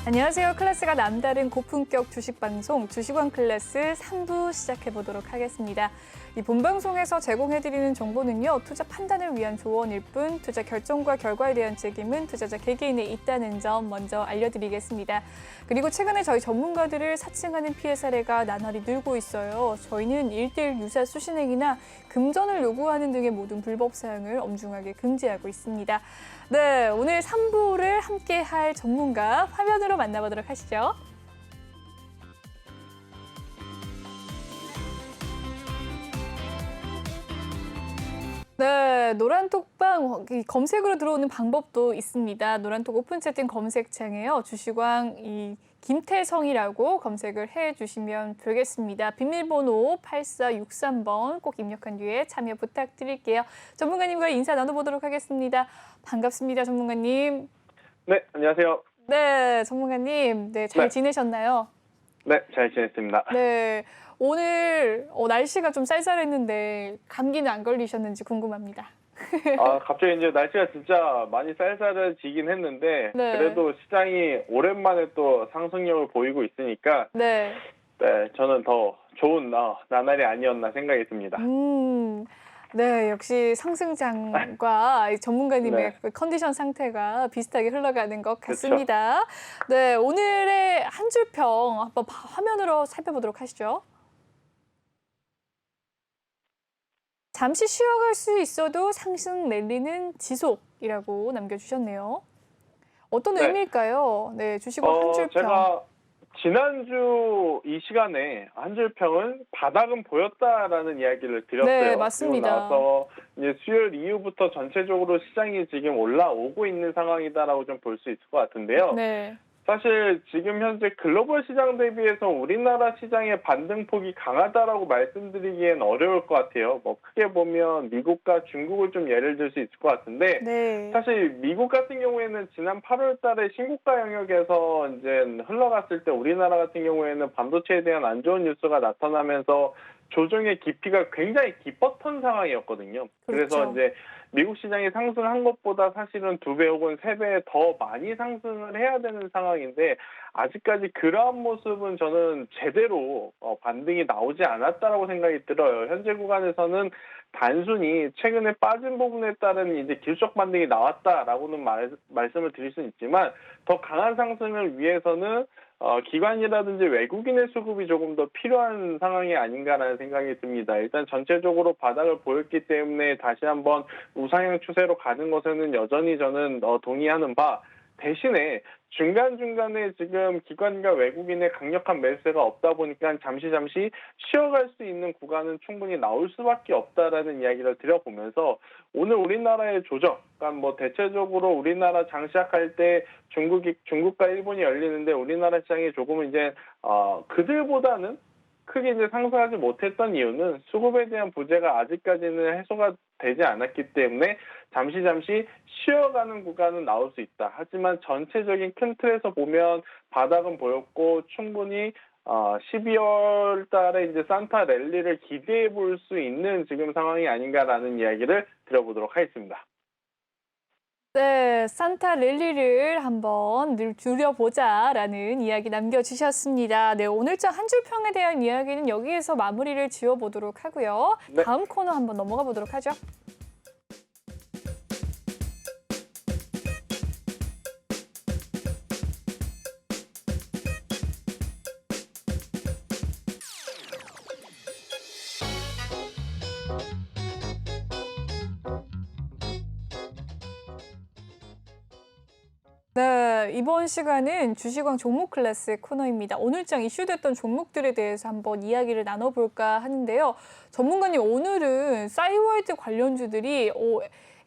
안녕하세요. 클래스가 남다른 고품격 주식 방송 주식왕 클래스 3부 시작해 보도록 하겠습니다. 이 본방송에서 제공해드리는 정보는요, 투자 판단을 위한 조언일 뿐 투자 결정과 결과에 대한 책임은 투자자 개개인에 있다는 점 먼저 알려드리겠습니다. 그리고 최근에 저희 전문가들을 사칭하는 피해 사례가 나날이 늘고 있어요. 저희는 1:1 유사 수신행위나 금전을 요구하는 등의 모든 불법 사항을 엄중하게 금지하고 있습니다. 네, 오늘 3부를 함께 할 전문가 화면으로 만나보도록 하시죠. 네, 노란톡방 검색으로 들어오는 방법도 있습니다. 노란톡 오픈 채팅 검색창에요. 주식왕 김태성이라고 검색을 해주시면 되겠습니다. 비밀번호 8463번 꼭 입력한 뒤에 참여 부탁드릴게요. 전문가님과 인사 나눠보도록 하겠습니다. 반갑습니다, 전문가님. 네, 안녕하세요. 네, 전문가님. 네, 잘 네. 지내셨나요? 네, 잘 지냈습니다. 네, 오늘 날씨가 좀 쌀쌀했는데 감기는 안 걸리셨는지 궁금합니다. 갑자기 이제 날씨가 진짜 많이 쌀쌀해지긴 했는데, 네. 그래도 시장이 오랜만에 또 상승력을 보이고 있으니까, 네. 네, 저는 더 좋은 나날이 아니었나 생각이 듭니다. 네, 역시 상승장과 이 전문가님의 네. 그 컨디션 상태가 비슷하게 흘러가는 것 같습니다. 네, 오늘의 한 줄 평 한번 화면으로 살펴보도록 하시죠. 잠시 쉬어갈 수 있어도 상승 랠리는 지속이라고 남겨주셨네요. 어떤 네. 의미일까요? 네, 주식과 한 줄 평. 제가 지난주 이 시간에 한 줄 평은 바닥은 보였다라는 이야기를 드렸어요. 네, 맞습니다. 그리고 나서 이제 수요일 이후부터 전체적으로 시장이 지금 올라오고 있는 상황이다라고 좀 볼 수 있을 것 같은데요. 네. 사실 지금 현재 글로벌 시장 대비해서 우리나라 시장의 반등폭이 강하다라고 말씀드리기엔 어려울 것 같아요. 뭐 크게 보면 미국과 중국을 좀 예를 들 수 있을 것 같은데, 네. 사실 미국 같은 경우에는 지난 8월 달에 신고가 영역에서 이제 흘러갔을 때 우리나라 같은 경우에는 반도체에 대한 안 좋은 뉴스가 나타나면서 조정의 깊이가 굉장히 깊었던 상황이었거든요. 그래서 그렇죠. 이제 미국 시장이 상승한 것보다 사실은 2배 혹은 3배 더 많이 상승을 해야 되는 상황인데, 아직까지 그러한 모습은 저는 제대로 반등이 나오지 않았다라고 생각이 들어요. 현재 구간에서는 단순히 최근에 빠진 부분에 따른 이제 기술적 반등이 나왔다라고는 말씀을 드릴 수는 있지만, 더 강한 상승을 위해서는 기관이라든지 외국인의 수급이 조금 더 필요한 상황이 아닌가라는 생각이 듭니다. 일단 전체적으로 바닥을 보였기 때문에 다시 한번 우상향 추세로 가는 것에는 여전히 저는 동의하는 바, 대신에 중간중간에 지금 기관과 외국인의 강력한 매수세가 없다 보니까 잠시 쉬어갈 수 있는 구간은 충분히 나올 수밖에 없다라는 이야기를 드려보면서, 오늘 우리나라의 조정, 그러니까 뭐 대체적으로 우리나라 장 시작할 때 중국과 일본이 열리는데 우리나라 시장이 조금 이제 그들보다는 크게 이제 상승하지 못했던 이유는 수급에 대한 부재가 아직까지는 해소가 되지 않았기 때문에 잠시 쉬어가는 구간은 나올 수 있다. 하지만 전체적인 큰 틀에서 보면 바닥은 보였고, 충분히 12월 달에 이제 산타 랠리를 기대해 볼 수 있는 지금 상황이 아닌가라는 이야기를 드려보도록 하겠습니다. 네, 산타 랠리를 한번 줄여보자라는 이야기 남겨주셨습니다. 네, 오늘장 한 줄 평에 대한 이야기는 여기에서 마무리를 지어보도록 하고요. 네. 다음 코너 한번 넘어가 보도록 하죠. 네, 이번 시간은 주식왕 종목 클래스 코너입니다. 오늘장 이슈됐던 종목들에 대해서 한번 이야기를 나눠볼까 하는데요. 전문가님, 오늘은 싸이월드 관련주들이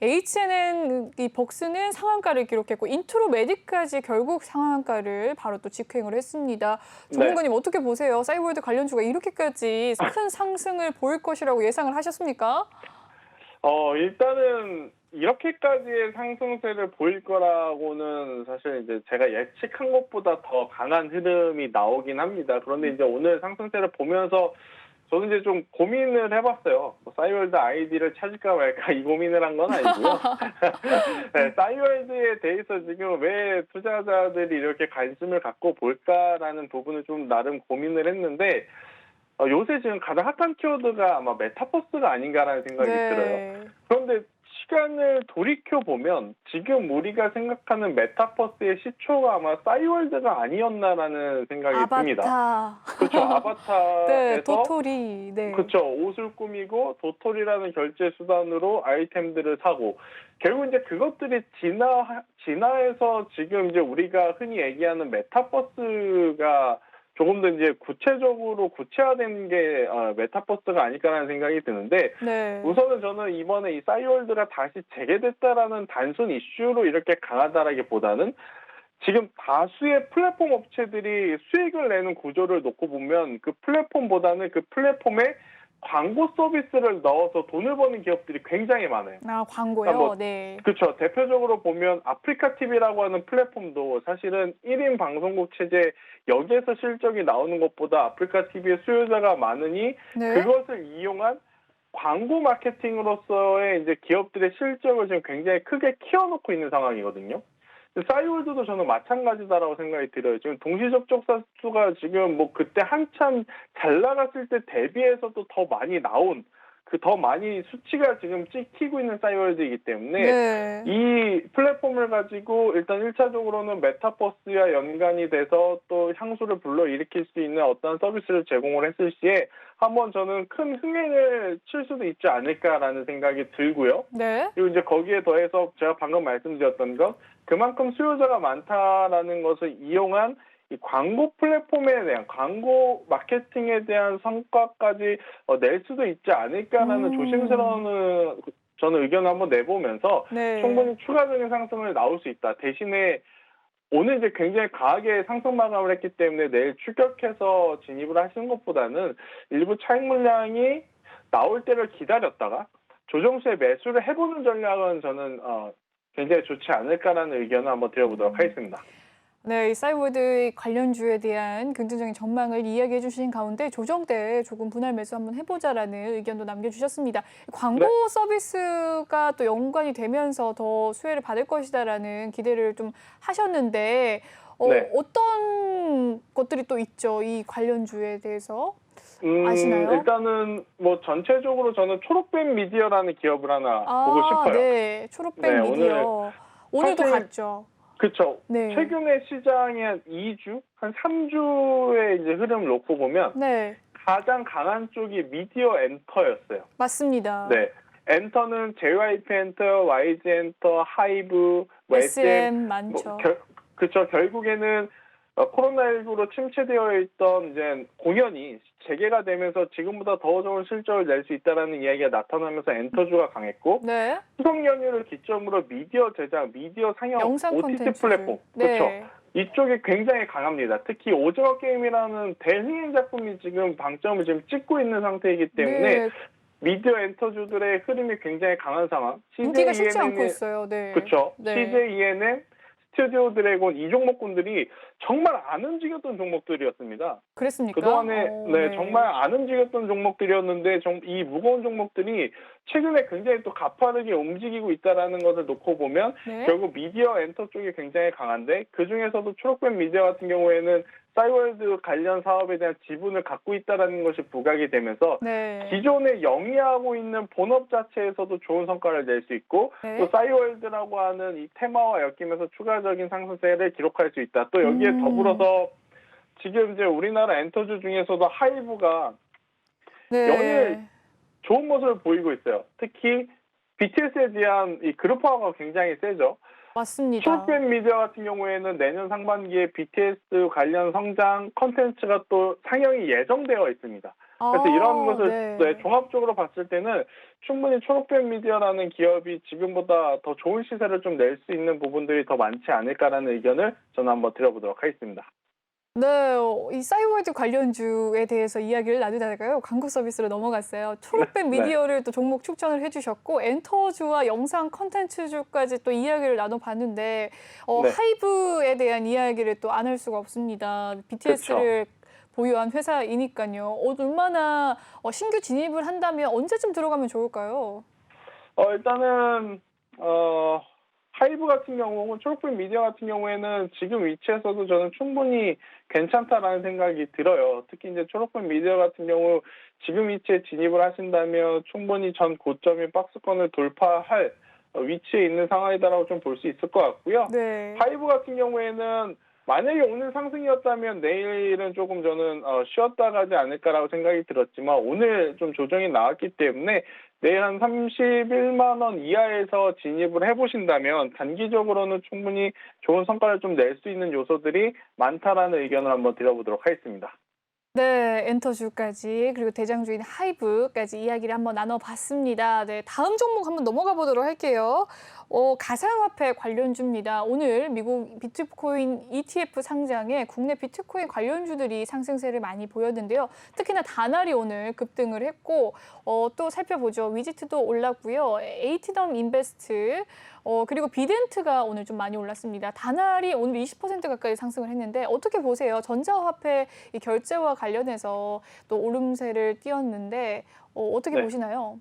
H&N 벅스는 상한가를 기록했고 인트로 메디까지 결국 상한가를 바로 또 직행을 했습니다. 전문가님, 네. 어떻게 보세요? 싸이월드 관련주가 이렇게까지 큰 상승을 보일 것이라고 예상을 하셨습니까? 일단은 이렇게까지의 상승세를 보일 거라고는 사실 이제 제가 예측한 것보다 더 강한 흐름이 나오긴 합니다. 그런데 이제 오늘 상승세를 보면서 저는 이제 좀 고민을 해봤어요. 뭐 싸이월드 아이디를 찾을까 말까 이 고민을 한 건 아니고요. 네, 싸이월드에 대해서 지금 왜 투자자들이 이렇게 관심을 갖고 볼까라는 부분을 좀 나름 고민을 했는데 요새 지금 가장 핫한 키워드가 아마 메타버스가 아닌가라는 생각이 들어요. 그런데 시간을 돌이켜 보면 지금 우리가 생각하는 메타버스의 시초가 아마 싸이월드가 아니었나라는 생각이 듭니다. 아바타. 그렇죠. 아바타에서 네, 도토리. 네. 그렇죠. 옷을 꾸미고 도토리라는 결제 수단으로 아이템들을 사고 결국 이제 그것들이 진화해서 지금 이제 우리가 흔히 얘기하는 메타버스가 조금 더 이제 구체적으로 구체화된 게 메타버스가 아닐까라는 생각이 드는데 네. 우선은 저는 이번에 이 싸이월드가 다시 재개됐다라는 단순 이슈로 이렇게 강하다라기보다는 지금 다수의 플랫폼 업체들이 수익을 내는 구조를 놓고 보면 그 플랫폼보다는 그 플랫폼에 광고 서비스를 넣어서 돈을 버는 기업들이 굉장히 많아요. 아, 광고요? 그러니까 뭐, 네. 그렇죠. 대표적으로 보면 아프리카 TV라고 하는 플랫폼도 사실은 1인 방송국 체제 여기에서 실적이 나오는 것보다 아프리카 TV의 수요자가 많으니 네. 그것을 이용한 광고 마케팅으로서의 이제 기업들의 실적을 지금 굉장히 크게 키워놓고 있는 상황이거든요. 싸이월드도 저는 마찬가지다라고 생각이 들어요. 지금 동시 접촉사 수가 지금 뭐 그때 한참 잘 나갔을 때 대비해서도 더 많이 나온 그 더 많이 수치가 지금 찍히고 있는 싸이월드이기 때문에 네. 이 플랫폼을 가지고 일단 1차적으로는 메타버스와 연관이 돼서 또 향수를 불러일으킬 수 있는 어떤 서비스를 제공을 했을 시에 한번 저는 큰 흥행을 칠 수도 있지 않을까라는 생각이 들고요. 네. 그리고 이제 거기에 더해서 제가 방금 말씀드렸던 것 그만큼 수요자가 많다라는 것을 이용한 이 광고 플랫폼에 대한 광고 마케팅에 대한 성과까지 낼 수도 있지 않을까라는 조심스러운 저는 의견을 한번 내보면서 네. 충분히 추가적인 상승을 나올 수 있다. 대신에 오늘 이제 굉장히 강하게 상승 마감을 했기 때문에 내일 추격해서 진입을 하시는 것보다는 일부 차익 물량이 나올 때를 기다렸다가 조정 시에 매수를 해보는 전략은 저는 굉장히 좋지 않을까라는 의견을 한번 드려보도록 하겠습니다. 네, 이 싸이월드 관련주에 대한 긍정적인 전망을 이야기해 주신 가운데 조정 때 조금 분할 매수 한번 해보자라는 의견도 남겨주셨습니다. 광고 네. 서비스가 또 연관이 되면서 더 수혜를 받을 것이다라는 기대를 좀 하셨는데 네. 어떤 것들이 또 있죠? 이 관련주에 대해서 아시나요? 일단은 뭐 전체적으로 저는 초록뱀 미디어라는 기업을 하나 보고 싶어요. 네, 초록뱀 네, 미디어. 오늘도 사실 갔죠. 그렇죠. 네. 최근에 시장이 한 2주, 한 3주의 이제 흐름을 놓고 보면 네, 가장 강한 쪽이 미디어 엔터였어요. 맞습니다. 네. 엔터는 JYP 엔터, YG 엔터, 하이브, 뭐 SM 많죠. 그렇죠. 결국에는 코로나19로 침체되어 있던 이제 공연이 재개가 되면서 지금보다 더 좋은 실적을 낼 수 있다라는 이야기가 나타나면서 엔터주가 강했고 네. 추석 연휴를 기점으로 미디어 제작, 미디어 상영, 영상 OTT 콘텐츠. 플랫폼 네. 그렇죠. 이쪽이 굉장히 강합니다. 특히 오징어 게임이라는 대흥행 작품이 지금 방점을 지금 찍고 있는 상태이기 때문에 네. 미디어 엔터주들의 흐름이 굉장히 강한 상황. 인기가 쉽지 않고 있어요. 네. 그렇죠. 네. CJ ENM, 스튜디오 드래곤 이 종목군들이 정말 안 움직였던 종목들이었습니다. 그랬습니까? 그동안에 네, 정말 안 움직였던 종목들이었는데 이 무거운 종목들이 최근에 굉장히 또 가파르게 움직이고 있다라는 것을 놓고 보면 네. 결국 미디어 엔터 쪽이 굉장히 강한데 그중에서도 초록뱀 미디어 같은 경우에는 싸이월드 관련 사업에 대한 지분을 갖고 있다는 것이 부각이 되면서 네. 기존에 영위하고 있는 본업 자체에서도 좋은 성과를 낼 수 있고 네. 또 싸이월드라고 하는 이 테마와 엮이면서 추가적인 상승세를 기록할 수 있다. 또 여기에 더불어서 지금 이제 우리나라 엔터주 중에서도 하이브가 네. 연일 좋은 모습을 보이고 있어요. 특히 BTS에 대한 이 그룹화가 굉장히 세죠. 맞습니다. 초록뱀 미디어 같은 경우에는 내년 상반기에 BTS 관련 성장 컨텐츠가 또 상영이 예정되어 있습니다. 그래서 이런 것을 네. 종합적으로 봤을 때는 충분히 초록뱀 미디어라는 기업이 지금보다 더 좋은 시세를 좀 낼 수 있는 부분들이 더 많지 않을까라는 의견을 저는 한번 드려보도록 하겠습니다. 네, 이 싸이월드 관련주에 대해서 이야기를 나누다가요. 광고 서비스로 넘어갔어요. 초록뱀 네. 미디어를 또 종목 추천을 해주셨고 엔터주와 영상 컨텐츠주까지 또 이야기를 나눠봤는데 네. 하이브에 대한 이야기를 또 안 할 수가 없습니다. BTS를 보유한 회사이니까요. 얼마나 신규 진입을 한다면 언제쯤 들어가면 좋을까요? 일단은 하이브 같은 경우 혹은 초록빛 미디어 같은 경우에는 지금 위치에서도 저는 충분히 괜찮다라는 생각이 들어요. 특히 이제 초록빛 미디어 같은 경우 지금 위치에 진입을 하신다면 충분히 전 고점인 박스권을 돌파할 위치에 있는 상황이다라고 좀 볼 수 있을 것 같고요. 네. 하이브 같은 경우에는 만약에 오늘 상승이었다면 내일은 조금 저는 쉬었다 가지 않을까라고 생각이 들었지만 오늘 좀 조정이 나왔기 때문에 내일 한 31만 원 이하에서 진입을 해보신다면 단기적으로는 충분히 좋은 성과를 좀 낼 수 있는 요소들이 많다라는 의견을 한번 드려보도록 하겠습니다. 네, 엔터주까지 그리고 대장주인 하이브까지 이야기를 한번 나눠봤습니다. 네, 다음 종목 한번 넘어가 보도록 할게요. 가상화폐 관련주입니다. 오늘 미국 비트코인 ETF 상장에 국내 비트코인 관련주들이 상승세를 많이 보였는데요. 특히나 다날이 오늘 급등을 했고 또 살펴보죠. 위지트도 올랐고요. 에이티덤 인베스트 그리고 비덴트가 오늘 좀 많이 올랐습니다. 다날이 오늘 20% 가까이 상승을 했는데 어떻게 보세요? 전자화폐 이 결제와 관련해서 또 오름세를 띄었는데 어떻게 네. 보시나요?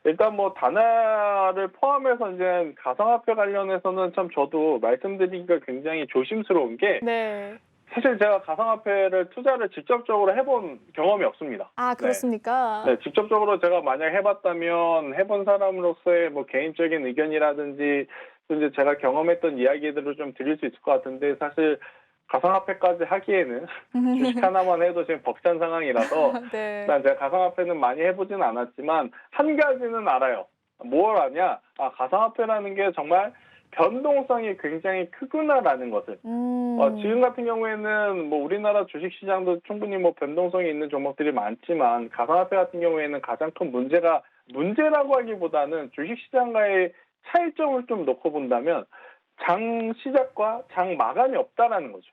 일단 뭐 다나를 포함해서 이제 가상화폐 관련해서는 참 저도 말씀드리기가 굉장히 조심스러운 게 네. 사실 제가 가상화폐를 투자를 직접적으로 해본 경험이 없습니다. 아, 그렇습니까? 네, 직접적으로 제가 만약 해봤다면 해본 사람으로서의 뭐 개인적인 의견이라든지 또 이제 제가 경험했던 이야기들을 좀 드릴 수 있을 것 같은데 사실 가상화폐까지 하기에는 주식 하나만 해도 지금 벅찬 상황이라서 네. 일단 제가 가상화폐는 많이 해보진 않았지만 한 가지는 알아요. 뭘 아냐? 가상화폐라는 게 정말 변동성이 굉장히 크구나라는 것을. 지금 같은 경우에는 뭐 우리나라 주식시장도 충분히 뭐 변동성이 있는 종목들이 많지만 가상화폐 같은 경우에는 가장 큰 문제라고 하기보다는 주식시장과의 차이점을 좀 놓고 본다면 장 시작과 장 마감이 없다라는 거죠.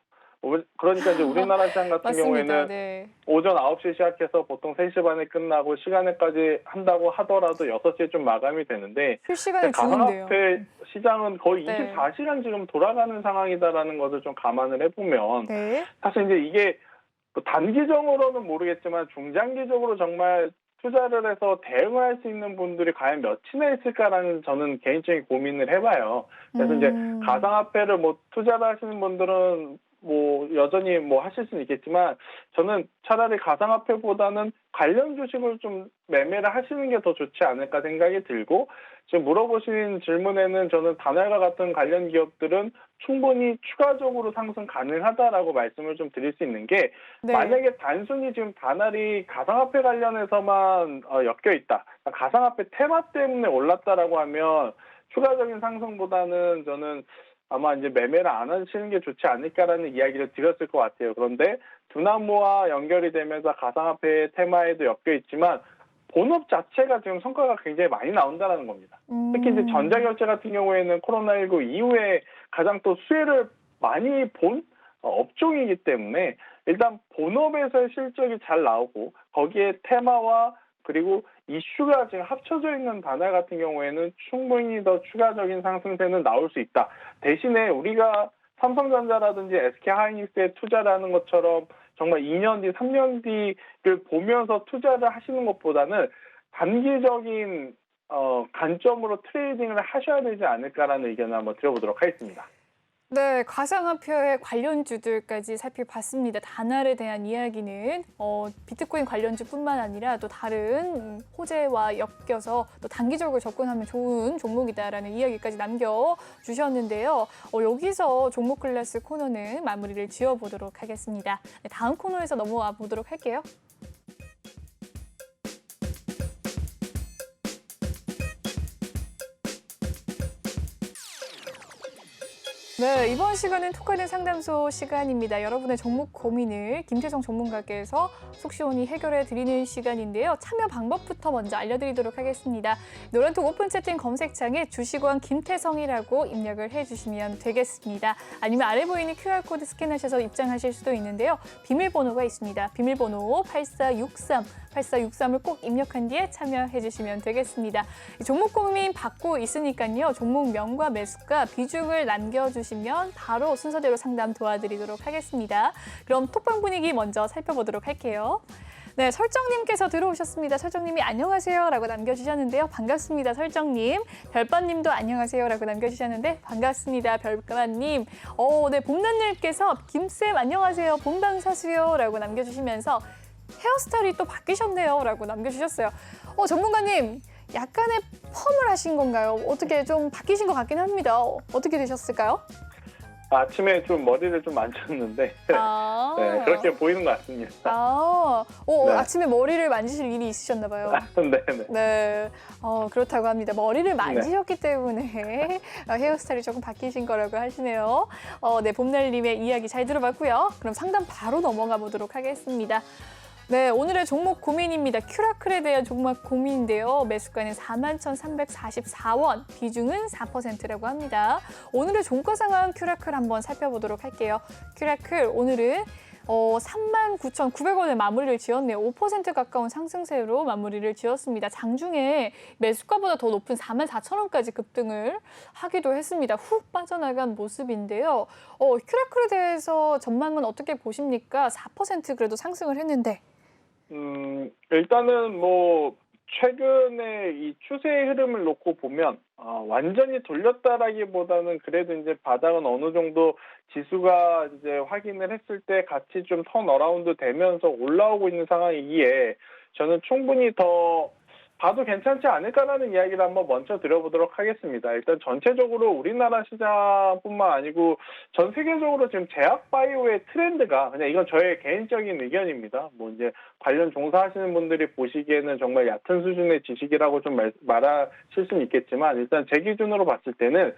그러니까 이제 우리나라 시장 같은 맞습니다. 경우에는 네. 오전 9시 시작해서 보통 3시 반에 끝나고 시간에까지 한다고 하더라도 6시에 좀 마감이 되는데 실시간에 좋은데요. 가상화폐 시장은 거의 네. 24시간 지금 돌아가는 상황이다라는 것을 좀 감안을 해보면 네. 사실 이제 이게 단기적으로는 모르겠지만 중장기적으로 정말 투자를 해서 대응할 수 있는 분들이 과연 몇이나 있을까라는 저는 개인적인 고민을 해봐요. 그래서 이제 가상화폐를 뭐 투자를 하시는 분들은 뭐 여전히 뭐 하실 수는 있겠지만 저는 차라리 가상화폐보다는 관련 주식을 좀 매매를 하시는 게 더 좋지 않을까 생각이 들고 지금 물어보신 질문에는 저는 다날과 같은 관련 기업들은 충분히 추가적으로 상승 가능하다라고 말씀을 좀 드릴 수 있는 게 네. 만약에 단순히 지금 다날이 가상화폐 관련해서만 엮여 있다. 가상화폐 테마 때문에 올랐다라고 하면 추가적인 상승보다는 저는 아마 이제 매매를 안 하시는 게 좋지 않을까라는 이야기를 드렸을 것 같아요. 그런데 두나무와 연결이 되면서 가상화폐 테마에도 엮여 있지만 본업 자체가 지금 성과가 굉장히 많이 나온다는 겁니다. 특히 이제 전자결제 같은 경우에는 코로나19 이후에 가장 또 수혜를 많이 본 업종이기 때문에 일단 본업에서의 실적이 잘 나오고 거기에 테마와 그리고 이슈가 지금 합쳐져 있는 다날 같은 경우에는 충분히 더 추가적인 상승세는 나올 수 있다. 대신에 우리가 삼성전자라든지 SK하이닉스에 투자를 하는 것처럼 정말 2년 뒤, 3년 뒤를 보면서 투자를 하시는 것보다는 단기적인 관점으로 트레이딩을 하셔야 되지 않을까라는 의견을 한번 드려보도록 하겠습니다. 네, 가상화폐 관련주들까지 살펴봤습니다. 다날에 대한 이야기는 비트코인 관련주뿐만 아니라 또 다른 호재와 엮여서 또 단기적으로 접근하면 좋은 종목이다라는 이야기까지 남겨주셨는데요. 여기서 종목 클래스 코너는 마무리를 지어보도록 하겠습니다. 네, 다음 코너에서 넘어와 보도록 할게요. 네, 이번 시간은 톡하는 상담소 시간입니다. 여러분의 종목 고민을 김태성 전문가께서 속 시원히 해결해 드리는 시간인데요. 참여 방법부터 먼저 알려드리도록 하겠습니다. 노란톡 오픈 채팅 검색창에 주식원 김태성이라고 입력을 해주시면 되겠습니다. 아니면 아래 보이는 QR코드 스캔하셔서 입장하실 수도 있는데요. 비밀번호가 있습니다. 비밀번호 8463 8463을 꼭 입력한 뒤에 참여해 주시면 되겠습니다. 종목 고민 받고 있으니까요. 종목명과 매수가, 비중을 남겨주시면 바로 순서대로 상담 도와드리도록 하겠습니다. 그럼 톡방 분위기 먼저 살펴보도록 할게요. 네, 설정님께서 들어오셨습니다. 설정님이 안녕하세요 라고 남겨주셨는데요. 반갑습니다, 설정님. 별빠님도 안녕하세요 라고 남겨주셨는데 반갑습니다, 별빠님. 네, 봄난님께서 김쌤 안녕하세요. 본방사수요 라고 남겨주시면서 헤어스타일이 또 바뀌셨네요 라고 남겨주셨어요. 전문가님, 약간의 펌을 하신 건가요? 어떻게 좀 바뀌신 것 같긴 합니다. 어떻게 되셨을까요? 아침에 좀 머리를 좀 만졌는데 네, 그렇게 보이는 것 같습니다. 네. 아침에 머리를 만지실 일이 있으셨나 봐요. 네네. 네, 그렇다고 합니다. 머리를 만지셨기 때문에 헤어스타일이 조금 바뀌신 거라고 하시네요. 네, 봄날님의 이야기 잘 들어봤고요. 그럼 상담 바로 넘어가 보도록 하겠습니다. 네, 오늘의 종목 고민입니다. 큐라클에 대한 종목 고민인데요. 매수가는 41,344원, 비중은 4%라고 합니다. 오늘의 종가 상황 큐라클 한번 살펴보도록 할게요. 큐라클 오늘은 39,900원에 마무리를 지었네요. 5% 가까운 상승세로 마무리를 지었습니다. 장중에 매수가보다 더 높은 44,000원까지 급등을 하기도 했습니다. 훅 빠져나간 모습인데요. 큐라클에 대해서 전망은 어떻게 보십니까? 4% 그래도 상승을 했는데. 일단은 최근에 이 추세의 흐름을 놓고 보면 완전히 돌렸다라기보다는 그래도 이제 바닥은 어느 정도 지수가 이제 확인을 했을 때 같이 좀 턴어라운드 되면서 올라오고 있는 상황이기에 저는 충분히 더 봐도 괜찮지 않을까라는 이야기를 한번 먼저 드려보도록 하겠습니다. 일단 전체적으로 우리나라 시장뿐만 아니고 전 세계적으로 지금 제약바이오의 트렌드가, 그냥 이건 저의 개인적인 의견입니다. 이제 관련 종사하시는 분들이 보시기에는 정말 얕은 수준의 지식이라고 좀 말하실 수는 있겠지만, 일단 제 기준으로 봤을 때는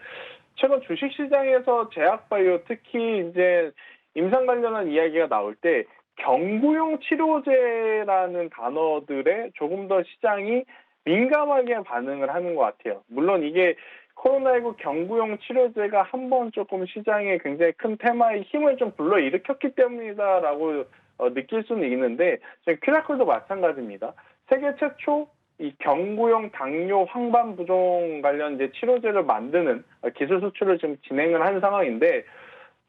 최근 주식시장에서 제약바이오, 특히 이제 임상 관련한 이야기가 나올 때 경구용 치료제라는 단어들에 조금 더 시장이 민감하게 반응을 하는 것 같아요. 물론 이게 코로나19 경구용 치료제가 한번 조금 시장에 굉장히 큰 테마의 힘을 좀 불러일으켰기 때문이다라고 느낄 수는 있는데, 큐라클도 마찬가지입니다. 세계 최초 이 경구용 당뇨 황반 부종 관련 이제 치료제를 만드는 기술 수출을 지금 진행을 한 상황인데,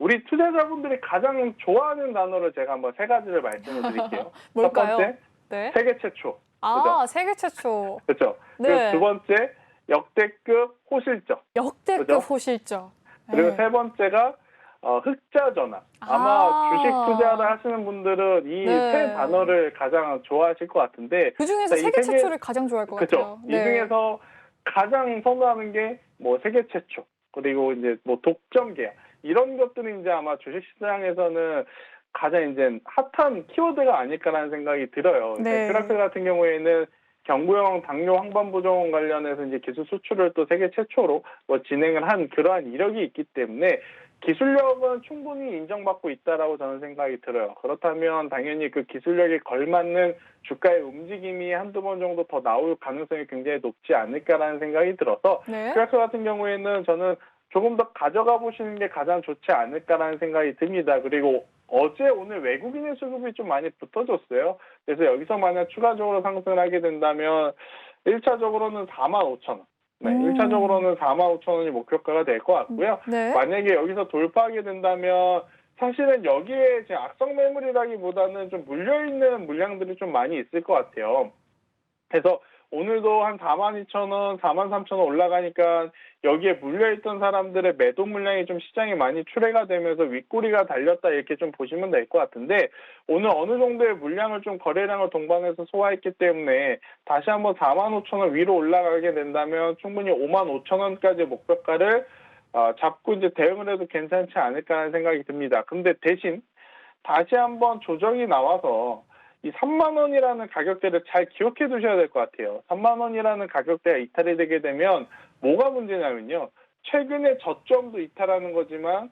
우리 투자자분들이 가장 좋아하는 단어를 제가 한번 세 가지를 말씀을 드릴게요. 뭘까요? 첫 번째, 네. 세계 최초. 그렇죠? 세계 최초. 그렇죠. 네. 그리고 두 번째, 역대급 호실적. 역대급 그죠? 호실적. 그리고 네. 세 번째가 흑자 전환. 아마 주식 투자를 하시는 분들은 이 세 단어를 가장 좋아하실 것 같은데, 그중에서 세계 최초를 가장 좋아할 것 같아요. 이 중에서 가장 선호하는 게 세계 최초, 그리고 이제 독점 계약, 이런 것들이 이제 아마 주식시장에서는 가장 이제 핫한 키워드가 아닐까라는 생각이 들어요. 네. 큐라클 같은 경우에는 경구용 당뇨 황반부종 관련해서 이제 기술 수출을 또 세계 최초로 진행을 한 그러한 이력이 있기 때문에 기술력은 충분히 인정받고 있다라고 저는 생각이 들어요. 그렇다면 당연히 그 기술력에 걸맞는 주가의 움직임이 한두 번 정도 더 나올 가능성이 굉장히 높지 않을까라는 생각이 들어서, 네. 큐라클 같은 경우에는 저는 조금 더 가져가 보시는 게 가장 좋지 않을까라는 생각이 듭니다. 그리고 오늘 외국인의 수급이 좀 많이 붙어졌어요. 그래서 여기서 만약 추가적으로 상승을 하게 된다면 1차적으로는 45,000원. 네, 1차적으로는 45,000원이 목표가가 될 것 같고요. 네. 만약에 여기서 돌파하게 된다면 사실은 여기에 지금 악성 매물이라기보다는 좀 물려있는 물량들이 좀 많이 있을 것 같아요. 그래서 오늘도 한 42,000원, 43,000원 올라가니까 여기에 물려있던 사람들의 매도 물량이 좀 시장에 많이 출회가 되면서 윗꼬리가 달렸다, 이렇게 좀 보시면 될 것 같은데, 오늘 어느 정도의 물량을 좀 거래량을 동반해서 소화했기 때문에 다시 한번 45,000원 위로 올라가게 된다면 충분히 55,000원까지 목표가를 잡고 이제 대응을 해도 괜찮지 않을까 하는 생각이 듭니다. 근데 대신 다시 한번 조정이 나와서 이 3만 원이라는 가격대를 잘 기억해 두셔야 될 것 같아요. 3만 원이라는 가격대가 이탈이 되게 되면 뭐가 문제냐면요, 최근에 저점도 이탈하는 거지만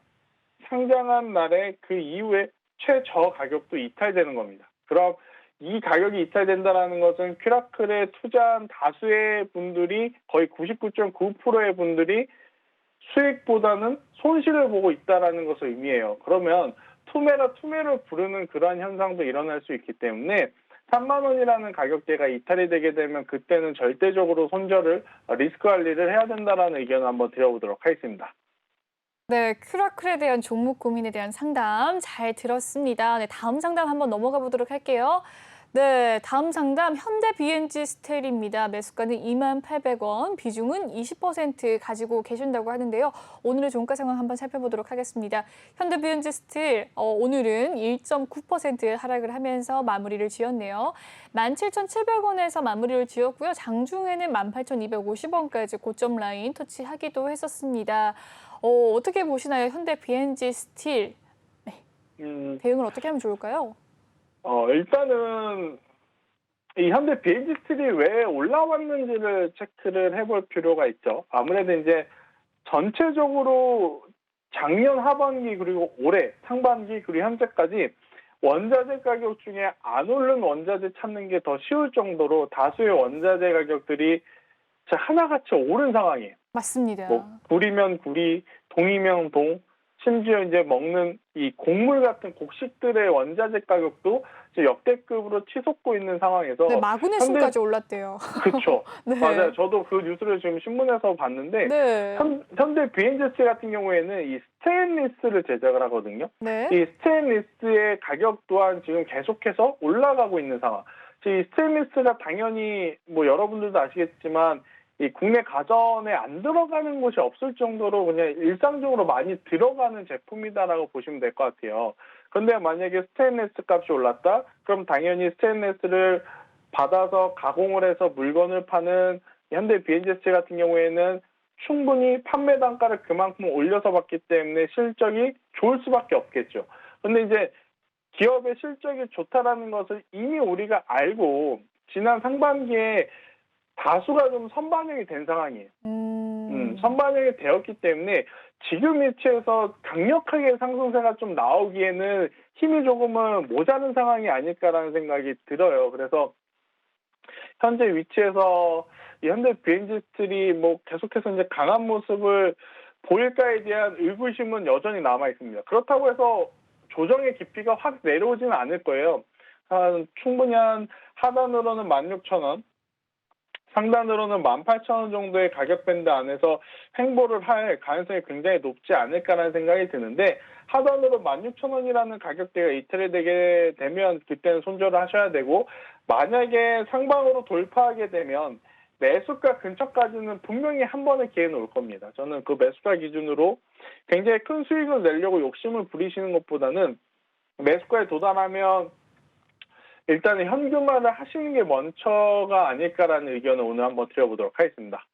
상장한 날에 그 이후에 최저 가격도 이탈되는 겁니다. 그럼 이 가격이 이탈된다는 것은 큐라클에 투자한 다수의 분들이, 거의 99.9%의 분들이 수익보다는 손실을 보고 있다는 것을 의미해요. 그러면 투매라 투매를 부르는 그러한 현상도 일어날 수 있기 때문에 3만 원이라는 가격대가 이탈이 되게 되면 그때는 절대적으로 손절을 리스크 관리를 해야 된다라는 의견을 한번 드려보도록 하겠습니다. 네, 큐라클에 대한 종목 고민에 대한 상담 잘 들었습니다. 네, 다음 상담 한번 넘어가 보도록 할게요. 네, 다음 상담 현대 BNG 스틸입니다. 매수가는 28,800원, 비중은 20% 가지고 계신다고 하는데요. 오늘의 종가 상황 한번 살펴보도록 하겠습니다. 현대 BNG 스틸 오늘은 1.9% 하락을 하면서 마무리를 지었네요. 17,700원에서 마무리를 지었고요. 장중에는 18,250원까지 고점 라인 터치하기도 했었습니다. 어떻게 보시나요? 현대 BNG 스틸. 네, 대응을 어떻게 하면 좋을까요? 일단은 이 현대 BNG 스틸이 왜 올라왔는지를 체크를 해볼 필요가 있죠. 아무래도 이제 전체적으로 작년 하반기 그리고 올해 상반기 그리고 현재까지 원자재 가격 중에 안 오른 원자재 찾는 게 더 쉬울 정도로 다수의 원자재 가격들이 진짜 하나같이 오른 상황이에요. 맞습니다. 뭐 구리면 구리, 동이면 동, 심지어 이제 먹는 이 곡물 같은 곡식들의 원자재 가격도 이제 역대급으로 치솟고 있는 상황에서 네, 마구니 순까지 올랐대요. 그렇죠. 네. 맞아요. 저도 그 뉴스를 지금 신문에서 봤는데 네. 현대 BNGC 같은 경우에는 이 스테인리스를 제작을 하거든요. 네. 이 스테인리스의 가격 또한 지금 계속해서 올라가고 있는 상황. 이 스테인리스가 당연히 뭐 여러분들도 아시겠지만 이 국내 가전에 안 들어가는 곳이 없을 정도로 그냥 일상적으로 많이 들어가는 제품이다라고 보시면 될 것 같아요. 그런데 만약에 스테인리스 값이 올랐다? 그럼 당연히 스테인리스를 받아서 가공을 해서 물건을 파는 현대 BNGC 같은 경우에는 충분히 판매 단가를 그만큼 올려서 받기 때문에 실적이 좋을 수밖에 없겠죠. 근데 이제 기업의 실적이 좋다라는 것을 이미 우리가 알고 지난 상반기에 다수가 좀 선반영이 된 상황이에요. 선반영이 되었기 때문에 지금 위치에서 강력하게 상승세가 좀 나오기에는 힘이 조금은 모자른 상황이 아닐까라는 생각이 들어요. 그래서 현재 위치에서 이 현대 BNG 스틸이 뭐 계속해서 이제 강한 모습을 보일까에 대한 의구심은 여전히 남아 있습니다. 그렇다고 해서 조정의 깊이가 확 내려오지는 않을 거예요. 충분히 한 하단으로는 16,000원, 상단으로는 18,000원 정도의 가격 밴드 안에서 횡보를 할 가능성이 굉장히 높지 않을까라는 생각이 드는데 하단으로 16,000원이라는 가격대가 이탈이 되게 되면 그때는 손절을 하셔야 되고 만약에 상방으로 돌파하게 되면 매수가 근처까지는 분명히 한 번의 기회는 올 겁니다. 저는 그 매수가 기준으로 굉장히 큰 수익을 내려고 욕심을 부리시는 것보다는 매수가에 도달하면 일단은 현금화를 하시는 게 먼저가 아닐까라는 의견을 오늘 한번 드려보도록 하겠습니다.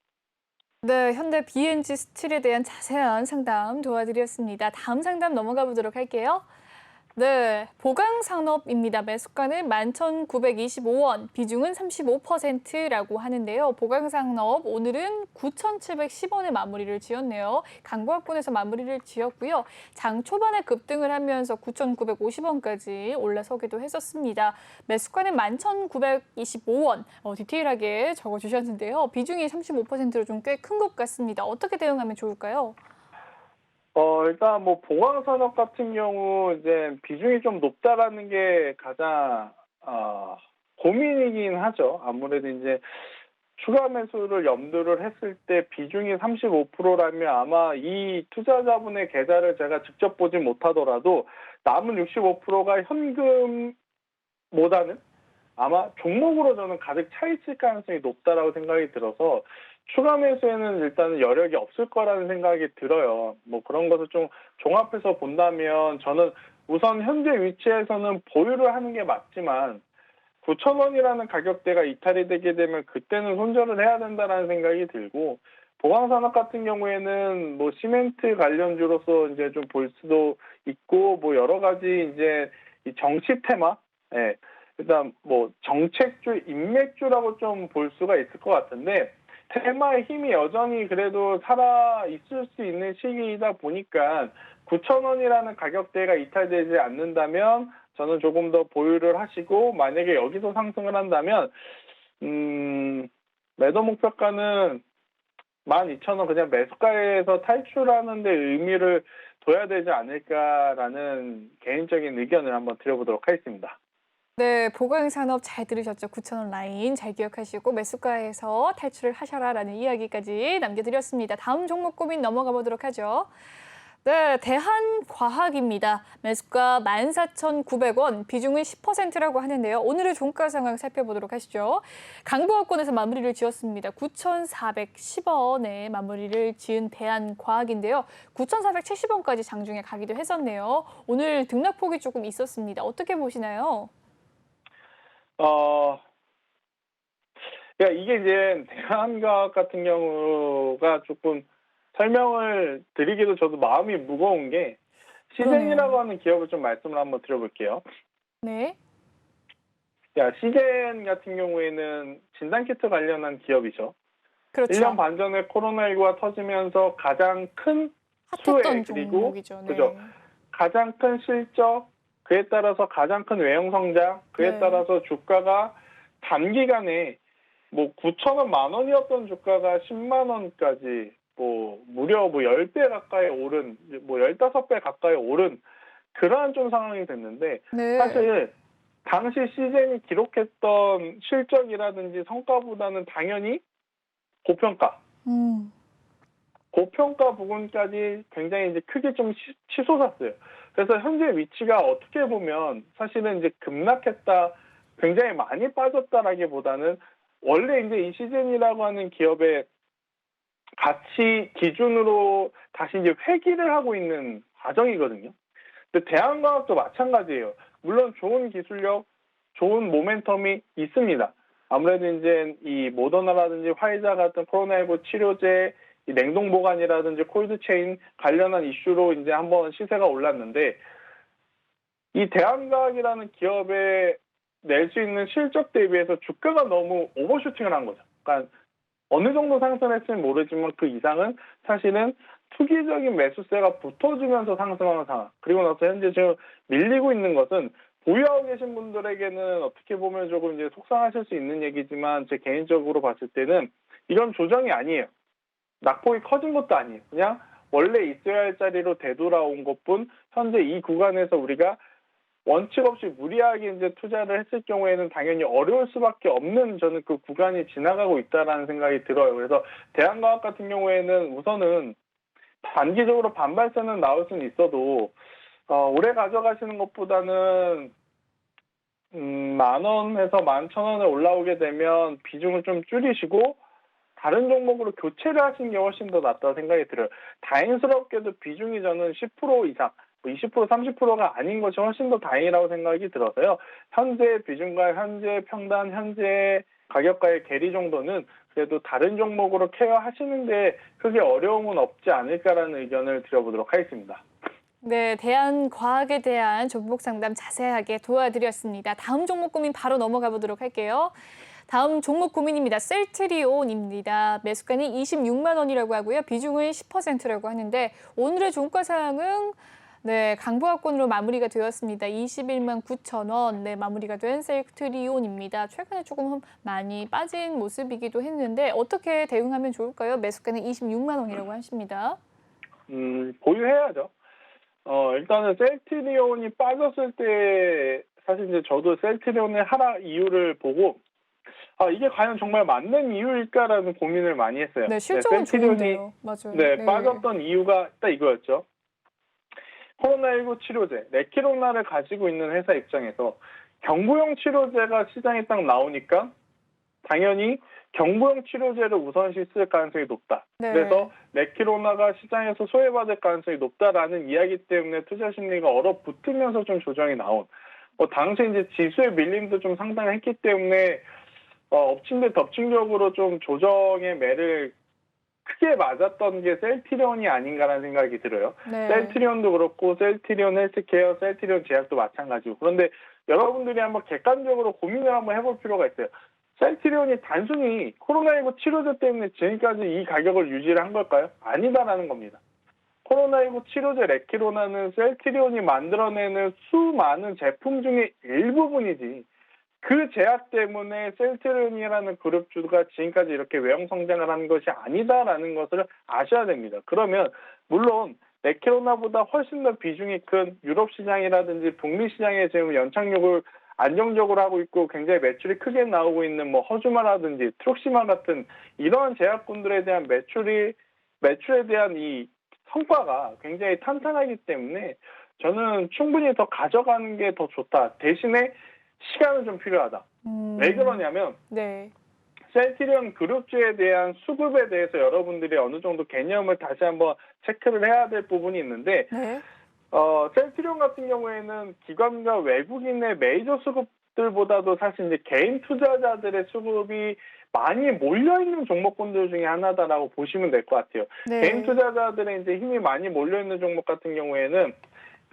네, 현대 BNG 스틸에 대한 자세한 상담 도와드렸습니다. 다음 상담 넘어가 보도록 할게요. 네, 보강산업입니다. 매수가는 11,925원, 비중은 35%라고 하는데요. 보강산업 오늘은 9,710원에 마무리를 지었네요. 강보합권에서 마무리를 지었고요. 장 초반에 급등을 하면서 9,950원까지 올라서기도 했었습니다. 매수가는 11,925원, 디테일하게 적어주셨는데요. 비중이 35%로 좀 꽤 큰 것 같습니다. 어떻게 대응하면 좋을까요? 일단 뭐 보강산업 같은 경우 이제 비중이 좀 높다라는 게 가장 고민이긴 하죠. 아무래도 이제 추가 매수를 염두를 했을 때 비중이 35%라면 아마 이 투자자분의 계좌를 제가 직접 보진 못하더라도 남은 65%가 현금보다는 아마 종목으로 저는 가득 차 있을 가능성이 높다라고 생각이 들어서 추가 매수에는 일단은 여력이 없을 거라는 생각이 들어요. 뭐 그런 것을 좀 종합해서 본다면 저는 우선 현재 위치에서는 보유를 하는 게 맞지만 9,000원이라는 가격대가 이탈이 되게 되면 그때는 손절을 해야 된다라는 생각이 들고 보강산업 같은 경우에는 뭐 시멘트 관련주로서 이제 좀 볼 수도 있고 뭐 여러 가지 이제 이 정치 테마, 예. 일단 뭐 정책주, 인맥주라고 좀 볼 수가 있을 것 같은데 테마의 힘이 여전히 그래도 살아 있을 수 있는 시기이다 보니까 9,000원이라는 가격대가 이탈되지 않는다면 저는 조금 더 보유를 하시고 만약에 여기서 상승을 한다면 매도 목표가는 12,000원 그냥 매수가에서 탈출하는 데 의미를 둬야 되지 않을까라는 개인적인 의견을 한번 드려보도록 하겠습니다. 네, 보강산업 잘 들으셨죠? 9,000원 라인 잘 기억하시고 매수가에서 탈출을 하셔라라는 이야기까지 남겨드렸습니다. 다음 종목 고민 넘어가 보도록 하죠. 네, 대한과학입니다. 매수가 14,900원, 비중은 10%라고 하는데요. 오늘의 종가 상황 살펴보도록 하시죠. 강보합권에서 마무리를 지었습니다. 9,410원에 마무리를 지은 대한과학인데요. 9,470원까지 장중에 가기도 했었네요. 오늘 등락폭이 조금 있었습니다. 어떻게 보시나요? 어, 그러니까 이게 이제 대한과학 같은 경우가 조금 설명을 드리기도 저도 마음이 무거운 게 시젠이라고 그러네요. 하는 기업을 좀 말씀을 한번 드려볼게요. 네, 시젠 같은 경우에는 진단키트 관련한 기업이죠. 1년 그렇죠. 반 전에 코로나19가 터지면서 가장 큰 수혜 핫했던 그리고 종목이죠. 그죠. 네. 가장 큰 실적, 그에 따라서 가장 큰 외형 성장, 그에 네. 따라서 주가가 단기간에 뭐 9,000원, 만 원이었던 주가가 10만 원까지 뭐 무려 뭐 10배 가까이 오른, 뭐 15배 가까이 오른 그러한 좀 상황이 됐는데 네. 사실 당시 시젠이 기록했던 실적이라든지 성과보다는 당연히 고평가, 음, 고평가 부분까지 굉장히 이제 크게 좀 치솟았어요. 그래서 현재 위치가 어떻게 보면 사실은 이제 급락했다, 굉장히 많이 빠졌다라기보다는 원래 이제 이 시즌이라고 하는 기업의 가치 기준으로 다시 이제 회귀를 하고 있는 과정이거든요. 근데 대한과학도 마찬가지예요. 물론 좋은 기술력, 좋은 모멘텀이 있습니다. 아무래도 이제 이 모더나라든지 화이자 같은 코로나19 치료제, 이 냉동 보관이라든지 콜드체인 관련한 이슈로 이제 한번 시세가 올랐는데 이 대한과학이라는 기업에 낼 수 있는 실적 대비해서 주가가 너무 오버슈팅을 한 거죠. 그러니까 어느 정도 상승했을지 모르지만 그 이상은 사실은 투기적인 매수세가 붙어주면서 상승하는 상황. 그리고 나서 현재 지금 밀리고 있는 것은 보유하고 계신 분들에게는 어떻게 보면 조금 이제 속상하실 수 있는 얘기지만 제 개인적으로 봤을 때는 이런 조정이 아니에요. 낙폭이 커진 것도 아니에요. 그냥 원래 있어야 할 자리로 되돌아온 것뿐 현재 이 구간에서 우리가 원칙 없이 무리하게 이제 투자를 했을 경우에는 당연히 어려울 수밖에 없는 저는 그 구간이 지나가고 있다라는 생각이 들어요. 그래서 대한과학 같은 경우에는 우선은 단기적으로 반발세는 나올 수는 있어도 오래 가져가시는 것보다는 10,000원에서 11,000원에 올라오게 되면 비중을 좀 줄이시고 다른 종목으로 교체를 하시는 게 훨씬 더 낫다고 생각이 들어요. 다행스럽게도 비중이 저는 10% 이상, 20%, 30%가 아닌 것이 훨씬 더 다행이라고 생각이 들어서요. 현재 비중과 현재 평단, 현재 가격과의 괴리 정도는 그래도 다른 종목으로 케어하시는데 크게 어려움은 없지 않을까라는 의견을 드려보도록 하겠습니다. 네, 대한과학에 대한 종목 상담 자세하게 도와드렸습니다. 다음 종목 고민 바로 넘어가 보도록 할게요. 다음 종목 고민입니다. 셀트리온입니다. 매수가는 26만 원이라고 하고요. 비중은 10%라고 하는데 오늘의 종가 사항은 네, 강보합권으로 마무리가 되었습니다. 21만 9천 원 네, 마무리가 된 셀트리온입니다. 최근에 조금 많이 빠진 모습이기도 했는데 어떻게 대응하면 좋을까요? 매수가는 26만 원이라고 하십니다. 보유해야죠. 일단은 셀트리온이 빠졌을 때 사실 이제 저도 셀트리온의 하락 이유를 보고 이게 과연 정말 맞는 이유일까라는 고민을 많이 했어요. 네, 네, 실적은 셀트리온이 좋은데요. 맞아요. 네, 네. 빠졌던 이유가 딱 이거였죠. 코로나19 치료제, 레키로나를 가지고 있는 회사 입장에서 경부용 치료제가 시장에 딱 나오니까 당연히 경부용 치료제를 우선시 쓸 가능성이 높다. 네. 그래서 레키로나가 시장에서 소외받을 가능성이 높다라는 이야기 때문에 투자 심리가 얼어붙으면서 좀 조정이 나온. 당시 이제 지수의 밀림도 좀 상당했기 때문에 엎친 데 덮친격으로 좀 조정의 매를 크게 맞았던 게 셀트리온이 아닌가라는 생각이 들어요. 네. 셀트리온도 그렇고 셀트리온 헬스케어, 셀트리온 제약도 마찬가지고. 그런데 여러분들이 한번 객관적으로 고민을 한번 해볼 필요가 있어요. 셀트리온이 단순히 코로나19 치료제 때문에 지금까지 이 가격을 유지를 한 걸까요? 아니다라는 겁니다. 코로나19 치료제 레키로나는 셀트리온이 만들어내는 수많은 제품 중에 일부분이지 그 제약 때문에 셀트리온이라는 그룹주가 지금까지 이렇게 외형 성장을 한 것이 아니다라는 것을 아셔야 됩니다. 그러면 물론 레키로나보다 훨씬 더 비중이 큰 유럽 시장이라든지 북미 시장에 지금 연착륙을 안정적으로 하고 있고 굉장히 매출이 크게 나오고 있는 뭐 허즈마라든지 트록시마 같은 이러한 제약군들에 대한 매출에 대한 이 성과가 굉장히 탄탄하기 때문에 저는 충분히 더 가져가는 게 더 좋다. 대신에 시간은 좀 필요하다. 왜 그러냐면 네. 셀트리온 그룹주에 대한 수급에 대해서 여러분들이 어느 정도 개념을 다시 한번 체크를 해야 될 부분이 있는데 네. 셀트리온 같은 경우에는 기관과 외국인의 메이저 수급들보다도 사실 이제 개인 투자자들의 수급이 많이 몰려있는 종목군들 중에 하나다라고 보시면 될 것 같아요. 네. 개인 투자자들의 이제 힘이 많이 몰려있는 종목 같은 경우에는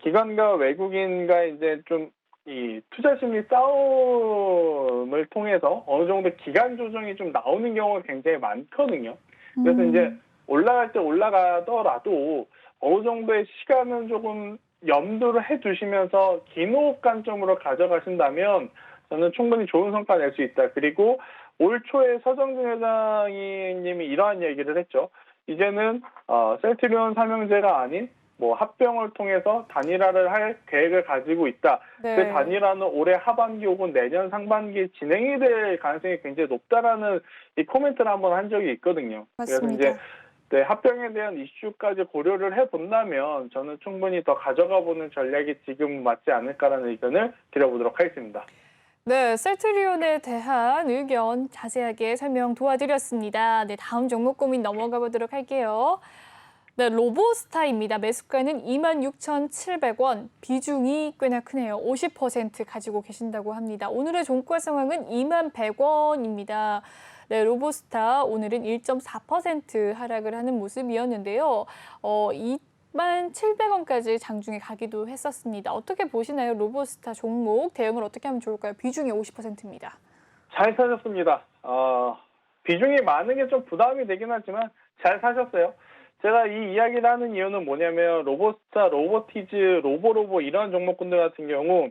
기관과 외국인과 이제 좀 이 투자 심리 싸움을 통해서 어느 정도 기간 조정이 좀 나오는 경우가 굉장히 많거든요. 그래서 이제 올라갈 때 올라가더라도 어느 정도의 시간은 조금 염두를 해 두시면서 긴 호흡 관점으로 가져가신다면 저는 충분히 좋은 성과 낼 수 있다. 그리고 올 초에 서정진 회장님이 이러한 얘기를 했죠. 이제는 셀트리온 삼형제가 아닌 뭐 합병을 통해서 단일화를 할 계획을 가지고 있다. 네. 그 단일화는 올해 하반기 혹은 내년 상반기에 진행이 될 가능성이 굉장히 높다라는 이 코멘트를 한번 한 적이 있거든요. 맞습니다. 그래서 이제 네, 합병에 대한 이슈까지 고려를 해본다면 저는 충분히 더 가져가 보는 전략이 지금 맞지 않을까라는 의견을 드려보도록 하겠습니다. 네, 셀트리온에 대한 의견 자세하게 설명 도와드렸습니다. 네, 다음 종목 고민 넘어가 보도록 할게요. 네, 로보스타입니다. 매수가는 26,700원, 비중이 꽤나 크네요. 50% 가지고 계신다고 합니다. 오늘의 종가 상황은 21,100원입니다. 네, 로보스타 오늘은 1.4% 하락을 하는 모습이었는데요. 27,000원까지 장중에 가기도 했었습니다. 어떻게 보시나요? 로보스타 종목 대응을 어떻게 하면 좋을까요? 비중이 50%입니다. 잘 사셨습니다. 비중이 많은 게 좀 부담이 되긴 하지만 잘 사셨어요. 제가 이 이야기를 하는 이유는 뭐냐면 로보스타, 로보티즈, 로보로보 이런 종목군들 같은 경우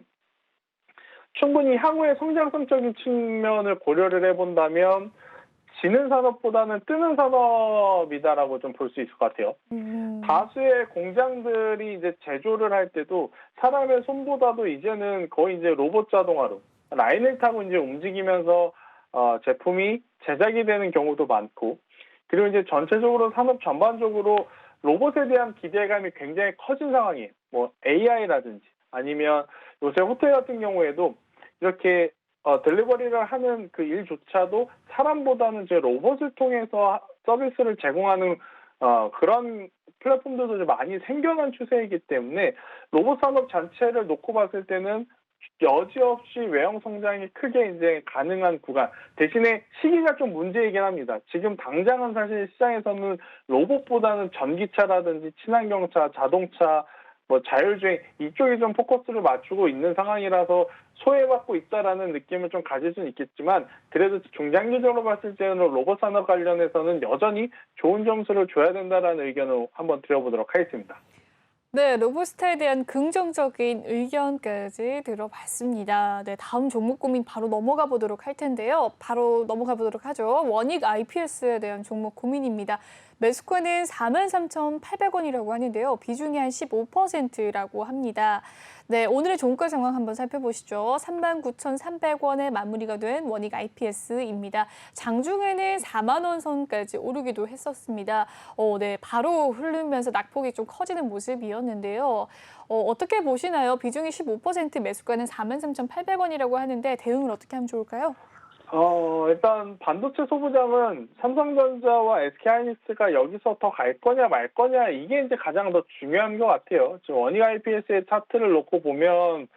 충분히 향후의 성장성적인 측면을 고려를 해본다면 지는 산업보다는 뜨는 산업이다라고 좀 볼 수 있을 것 같아요. 다수의 공장들이 이제 제조를 할 때도 사람의 손보다도 이제는 거의 이제 로봇 자동화로 라인을 타고 이제 움직이면서 제품이 제작이 되는 경우도 많고, 그리고 이제 전체적으로 산업 전반적으로 로봇에 대한 기대감이 굉장히 커진 상황이에요. 뭐 AI라든지 아니면 요새 호텔 같은 경우에도 이렇게 델리버리를 하는 그 일조차도 사람보다는 이제 로봇을 통해서 서비스를 제공하는 그런 플랫폼들도 좀 많이 생겨난 추세이기 때문에 로봇 산업 전체를 놓고 봤을 때는 여지없이 외형 성장이 크게 이제 가능한 구간. 대신에 시기가 좀 문제이긴 합니다. 지금 당장은 사실 시장에서는 로봇보다는 전기차라든지 친환경차, 자동차, 뭐 자율주행 이쪽에 좀 포커스를 맞추고 있는 상황이라서 소외받고 있다라는 느낌을 좀 가질 수는 있겠지만, 그래도 중장기적으로 봤을 때는 로봇 산업 관련해서는 여전히 좋은 점수를 줘야 된다라는 의견을 한번 드려보도록 하겠습니다. 네, 로보스타에 대한 긍정적인 의견까지 들어봤습니다. 네, 다음 종목 고민 바로 넘어가 보도록 할 텐데요. 바로 넘어가 보도록 하죠. 원익 IPS에 대한 종목 고민입니다. 매수가는 43,800원이라고 하는데요. 비중이 한 15%라고 합니다. 네, 오늘의 종가 상황 한번 살펴보시죠. 39,300원에 마무리가 된 원익 IPS입니다. 장중에는 4만 원 선까지 오르기도 했었습니다. 네, 바로 흐르면서 낙폭이 좀 커지는 모습이었는데요. 어떻게 보시나요? 비중이 15%, 매수가는 43,800원이라고 하는데 대응을 어떻게 하면 좋을까요? 일단 반도체 소부장은 삼성전자와 SK하이닉스가 여기서 더 갈 거냐 말 거냐 이게 이제 가장 더 중요한 것 같아요. 지금 원익 IPS의 차트를 놓고 보면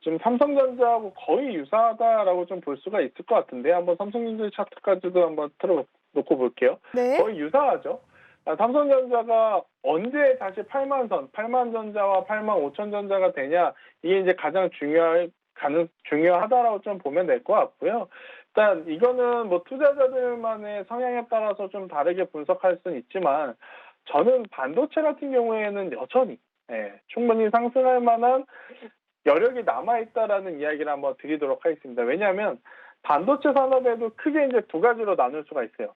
지금 삼성전자하고 거의 유사하다라고 좀 볼 수가 있을 것 같은데, 한번 삼성전자 차트까지도 한번 틀어놓고 볼게요. 네. 거의 유사하죠. 삼성전자가 언제 다시 8만 선, 8만 전자와 8만 5천 전자가 되냐, 이게 이제 가장 중요하다라고 좀 보면 될 것 같고요. 일단 이거는 뭐 투자자들만의 성향에 따라서 좀 다르게 분석할 수는 있지만, 저는 반도체 같은 경우에는 여전히 충분히 상승할 만한 여력이 남아있다라는 이야기를 한번 드리도록 하겠습니다. 왜냐하면 반도체 산업에도 크게 이제 두 가지로 나눌 수가 있어요.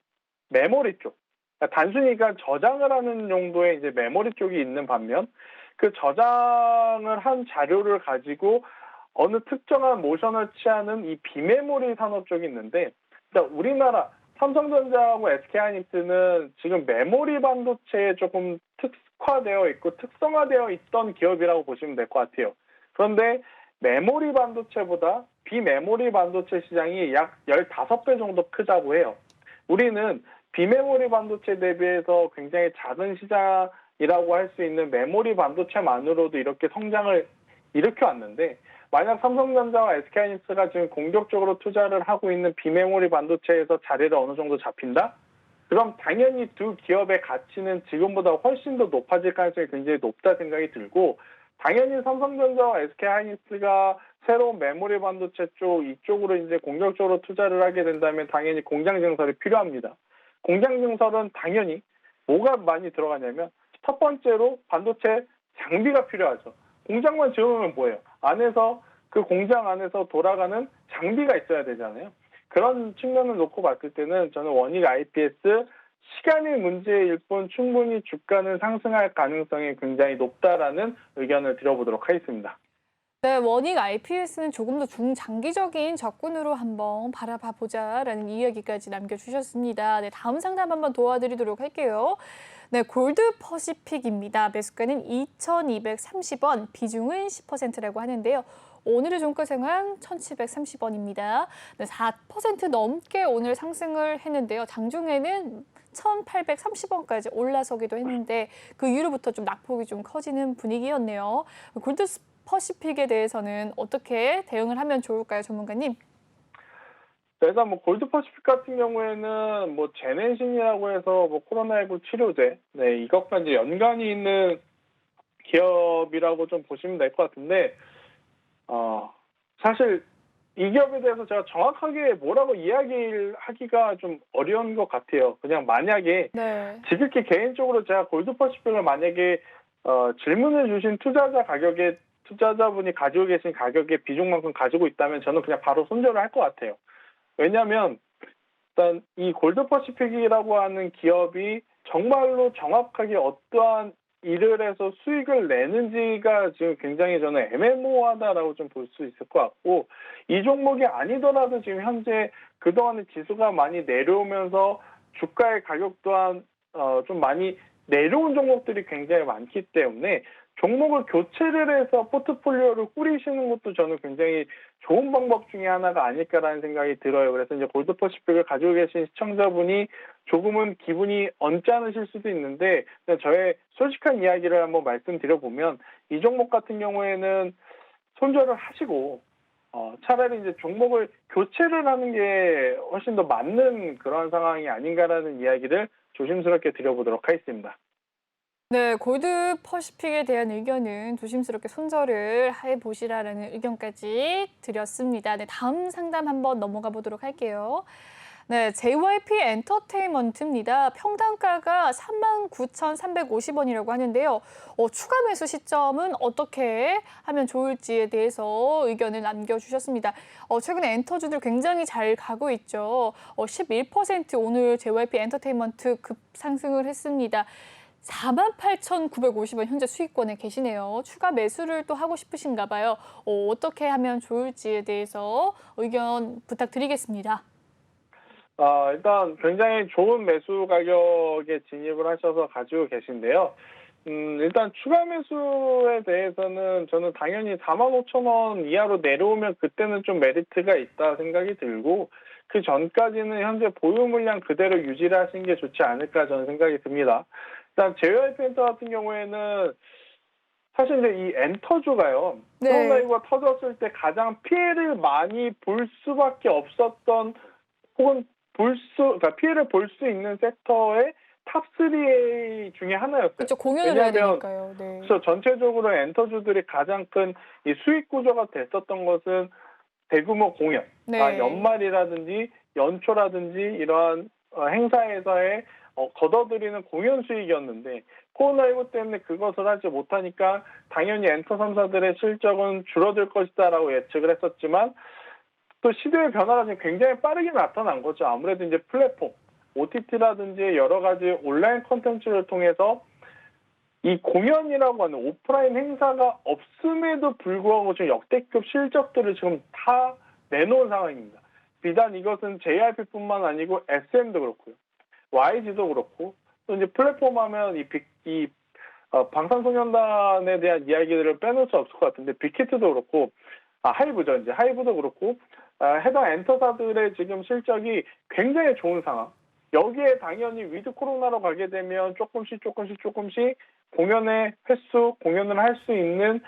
메모리 쪽. 그러니까 단순히 저장을 하는 용도의 이제 메모리 쪽이 있는 반면, 그 저장을 한 자료를 가지고 어느 특정한 모션을 취하는 이 비메모리 산업 쪽이 있는데, 일단 우리나라 삼성전자하고 SK하이닉스는 지금 메모리 반도체에 조금 특화되어 있고 특성화되어 있던 기업이라고 보시면 될 것 같아요. 그런데 메모리 반도체보다 비메모리 반도체 시장이 약 15배 정도 크다고 해요. 우리는 비메모리 반도체 대비해서 굉장히 작은 시장이라고 할 수 있는 메모리 반도체만으로도 이렇게 성장을 일으켜왔는데, 만약 삼성전자와 SK하이닉스가 지금 공격적으로 투자를 하고 있는 비메모리 반도체에서 자리를 어느 정도 잡힌다? 그럼 당연히 두 기업의 가치는 지금보다 훨씬 더 높아질 가능성이 굉장히 높다 생각이 들고, 당연히 삼성전자와 SK하이닉스가 새로운 메모리 반도체 이쪽으로 이제 공격적으로 투자를 하게 된다면 당연히 공장 증설이 필요합니다. 공장 증설은 당연히 뭐가 많이 들어가냐면, 첫 번째로 반도체 장비가 필요하죠. 공장만 지으면 뭐예요? 안에서 그 공장 안에서 돌아가는 장비가 있어야 되잖아요. 그런 측면을 놓고 봤을 때는 저는 원익 IPS 시간의 문제일 뿐 충분히 주가는 상승할 가능성이 굉장히 높다라는 의견을 드려보도록 하겠습니다. 네, 원익 IPS는 조금 더 중장기적인 접근으로 한번 바라봐 보자라는 이야기까지 남겨주셨습니다. 네, 다음 상담 한번 도와드리도록 할게요. 네, 골드 퍼시픽입니다. 매수가는 2,230원, 비중은 10%라고 하는데요. 오늘의 종가 상황 1,730원입니다. 네, 4% 넘게 오늘 상승을 했는데요. 장중에는 1,830원까지 올라서기도 했는데 그 이후로부터 좀 낙폭이 좀 커지는 분위기였네요. 골드 퍼시픽에 대해서는 어떻게 대응을 하면 좋을까요, 전문가님? 일단 뭐 골드 퍼시픽 같은 경우에는 뭐 제네신이라고 해서 뭐 코로나19 치료제, 네, 이것과 이제 연관이 있는 기업이라고 좀 보시면 될 것 같은데, 사실 이 기업에 대해서 제가 정확하게 뭐라고 이야기를 하기가 좀 어려운 것 같아요. 그냥 만약에 네. 지극히 개인적으로 제가 골드 퍼시픽을 만약에 질문을 주신 투자자분이 가지고 계신 가격의 비중만큼 가지고 있다면 저는 그냥 바로 손절을 할 것 같아요. 왜냐하면 일단 이 골드 퍼시픽이라고 하는 기업이 정말로 정확하게 어떠한 일을 해서 수익을 내는지가 지금 굉장히 저는 애매모호하다라고 좀 볼 수 있을 것 같고, 이 종목이 아니더라도 지금 현재 그동안에 지수가 많이 내려오면서 주가의 가격 또한 좀 많이 내려온 종목들이 굉장히 많기 때문에 종목을 교체를 해서 포트폴리오를 꾸리시는 것도 저는 굉장히 좋은 방법 중에 하나가 아닐까라는 생각이 들어요. 그래서 이제 골드 퍼시픽을 가지고 계신 시청자분이 조금은 기분이 언짢으실 수도 있는데, 저의 솔직한 이야기를 한번 말씀드려보면, 이 종목 같은 경우에는 손절을 하시고 차라리 이제 종목을 교체를 하는 게 훨씬 더 맞는 그런 상황이 아닌가라는 이야기를 조심스럽게 드려보도록 하겠습니다. 네, 골드 퍼시픽에 대한 의견은 조심스럽게 손절을 해보시라라는 의견까지 드렸습니다. 네, 다음 상담 한번 넘어가 보도록 할게요. 네, JYP 엔터테인먼트입니다. 평단가가 39,350원이라고 하는데요. 추가 매수 시점은 어떻게 하면 좋을지에 대해서 의견을 남겨주셨습니다. 최근에 엔터주들 굉장히 잘 가고 있죠. 11% 오늘 JYP 엔터테인먼트 급상승을 했습니다. 48,950원 현재 수익권에 계시네요. 추가 매수를 또 하고 싶으신가 봐요. 어떻게 하면 좋을지에 대해서 의견 부탁드리겠습니다. 일단 굉장히 좋은 매수 가격에 진입을 하셔서 가지고 계신데요. 일단 추가 매수에 대해서는 저는 당연히 45,000원 이하로 내려오면 그때는 좀 메리트가 있다 생각이 들고, 그 전까지는 현재 보유 물량 그대로 유지를 하시는 게 좋지 않을까 저는 생각이 듭니다. 일단 JYP 엔터 같은 경우에는 사실 이제 이 엔터주가요. 네. 코로나19가 터졌을 때 가장 피해를 많이 볼 수밖에 없었던, 혹은 그러니까 피해를 볼 수 있는 섹터의 탑3 중에 하나였어요. 그렇죠. 공연을 해야 되니까요. 네. 그래서 전체적으로 엔터주들이 가장 큰 이 수익 구조가 됐었던 것은 대규모 공연, 네. 연말이라든지 연초라든지 이러한 행사에서의 걷어들이는 공연 수익이었는데, 코로나19 때문에 그것을 하지 못하니까 당연히 엔터 3사들의 실적은 줄어들 것이다라고 예측을 했었지만, 또 시대의 변화가 지금 굉장히 빠르게 나타난 거죠. 아무래도 이제 플랫폼, OTT라든지 여러 가지 온라인 콘텐츠를 통해서 이 공연이라고 하는 오프라인 행사가 없음에도 불구하고 지금 역대급 실적들을 지금 다 내놓은 상황입니다. 비단 이것은 JYP뿐만 아니고 SM도 그렇고요. YG도 그렇고 또 이제 플랫폼 하면 방탄소년단에 대한 이야기들을 빼놓을 수 없을 것 같은데 빅히트도 그렇고 하이브죠. 이제 하이브도 그렇고 해당 엔터사들의 지금 실적이 굉장히 좋은 상황. 여기에 당연히 위드 코로나로 가게 되면 조금씩 공연의 횟수, 공연을 할 수 있는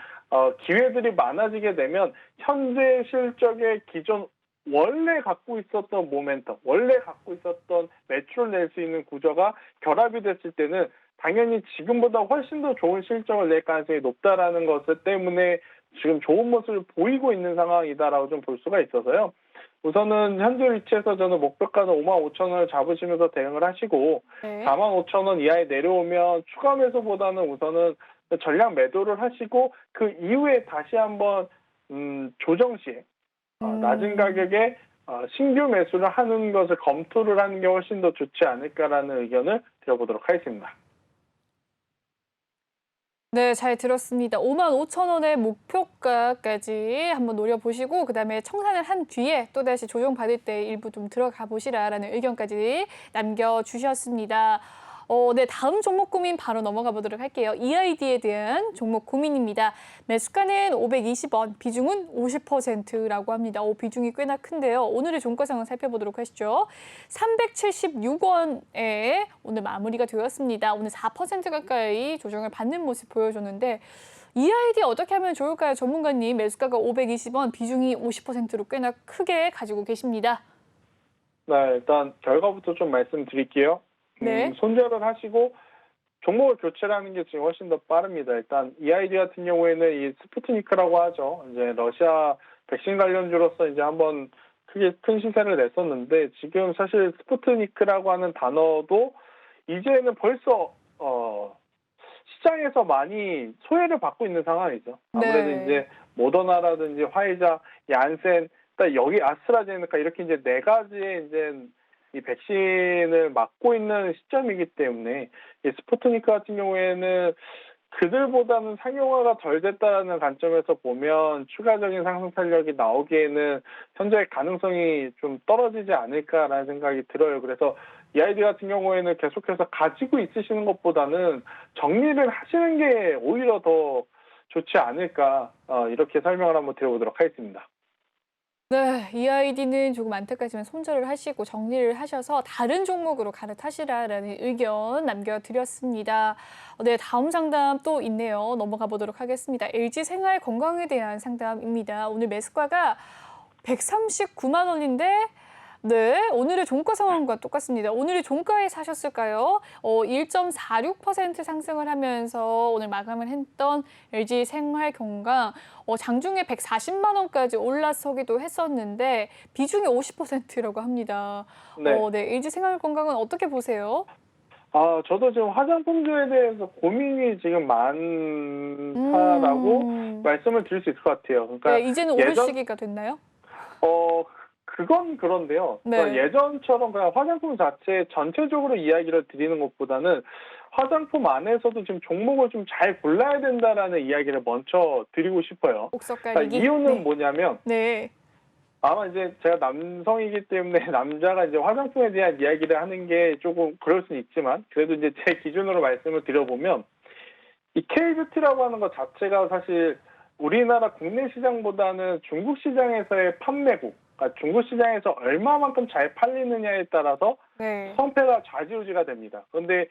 기회들이 많아지게 되면 현재 실적의 기존 원래 갖고 있었던 모멘텀, 원래 갖고 있었던 매출을 낼 수 있는 구조가 결합이 됐을 때는 당연히 지금보다 훨씬 더 좋은 실적을 낼 가능성이 높다라는 것 때문에 지금 좋은 모습을 보이고 있는 상황이다라고 좀 볼 수가 있어서요. 우선은 현재 위치에서 저는 목표가는 55,000원을 잡으시면서 대응을 하시고 네. 45,000원 이하에 내려오면 추가 매수보다는 우선은 전량 매도를 하시고 그 이후에 다시 한번 조정 시에 낮은 가격에 신규 매수를 하는 것을 검토를 하는 게 훨씬 더 좋지 않을까라는 의견을 드려보도록 하겠습니다. 네, 잘 들었습니다. 55,000원의 목표가까지 한번 노려보시고 그다음에 청산을 한 뒤에 또다시 조정받을 때 일부 좀 들어가 보시라라는 의견까지 남겨주셨습니다. 네, 다음 종목 고민 바로 넘어가 보도록 할게요. EID에 대한 종목 고민입니다. 매수가는 520원, 비중은 50%라고 합니다. 비중이 꽤나 큰데요. 오늘의 종가 상황 살펴보도록 하시죠. 376원에 오늘 마무리가 되었습니다. 오늘 4% 가까이 조정을 받는 모습 보여줬는데 EID 어떻게 하면 좋을까요? 전문가님, 매수가가 520원, 비중이 50%로 꽤나 크게 가지고 계십니다. 네, 일단 결과부터 좀 말씀드릴게요. 네. 손절을 하시고 종목을 교체를 하는 게 지금 훨씬 더 빠릅니다. 일단 EID 같은 경우에는 이 스푸트니크라고 하죠. 이제 러시아 백신 관련주로서 이제 한번 크게 큰 시세를 냈었는데 지금 사실 스푸트니크라고 하는 단어도 이제는 벌써 시장에서 많이 소외를 받고 있는 상황이죠. 아무래도 네. 이제 모더나라든지 화이자, 얀센, 여기 아스트라제네카 이렇게 이제 네 가지의 이제 이 백신을 맞고 있는 시점이기 때문에 이 스푸트니크 같은 경우에는 그들보다는 상용화가 덜 됐다는 관점에서 보면 추가적인 상승 탄력이 나오기에는 현재 가능성이 좀 떨어지지 않을까라는 생각이 들어요. 그래서 EID 같은 경우에는 계속해서 가지고 있으시는 것보다는 정리를 하시는 게 오히려 더 좋지 않을까 이렇게 설명을 한번 드려보도록 하겠습니다. 네, EID는 조금 안타깝지만 손절을 하시고 정리를 하셔서 다른 종목으로 갈아타시라라는 의견 남겨드렸습니다. 네, 다음 상담 또 있네요. 넘어가 보도록 하겠습니다. LG생활건강에 대한 상담입니다. 오늘 매수가가 139만 원인데 네, 오늘의 종가 상황과 똑같습니다. 오늘의 종가에 사셨을까요? 1.46% 상승을 하면서 오늘 마감을 했던 LG생활건강 장중에 140만 원까지 올라서기도 했었는데 비중이 50%라고 합니다. 네. 네, LG생활건강은 어떻게 보세요? 저도 지금 화장품주에 대해서 고민이 지금 많다라고 말씀을 드릴 수 있을 것 같아요. 그러니까 네, 이제는 오를 시기가 됐나요? 그건 그런데요. 네. 그러니까 예전처럼 그냥 화장품 자체 전체적으로 이야기를 드리는 것보다는 화장품 안에서도 지금 종목을 좀 잘 골라야 된다라는 이야기를 먼저 드리고 싶어요. 옥석가리기. 이유는 네. 뭐냐면 네. 아마 이제 제가 남성이기 때문에 남자가 이제 화장품에 대한 이야기를 하는 게 조금 그럴 수는 있지만 그래도 이제 제 기준으로 말씀을 드려보면 이 K뷰티라고 하는 것 자체가 사실 우리나라 국내 시장보다는 중국 시장에서의 판매고, 그러니까 중국 시장에서 얼마만큼 잘 팔리느냐에 따라서 네. 성패가 좌지우지가 됩니다. 그런데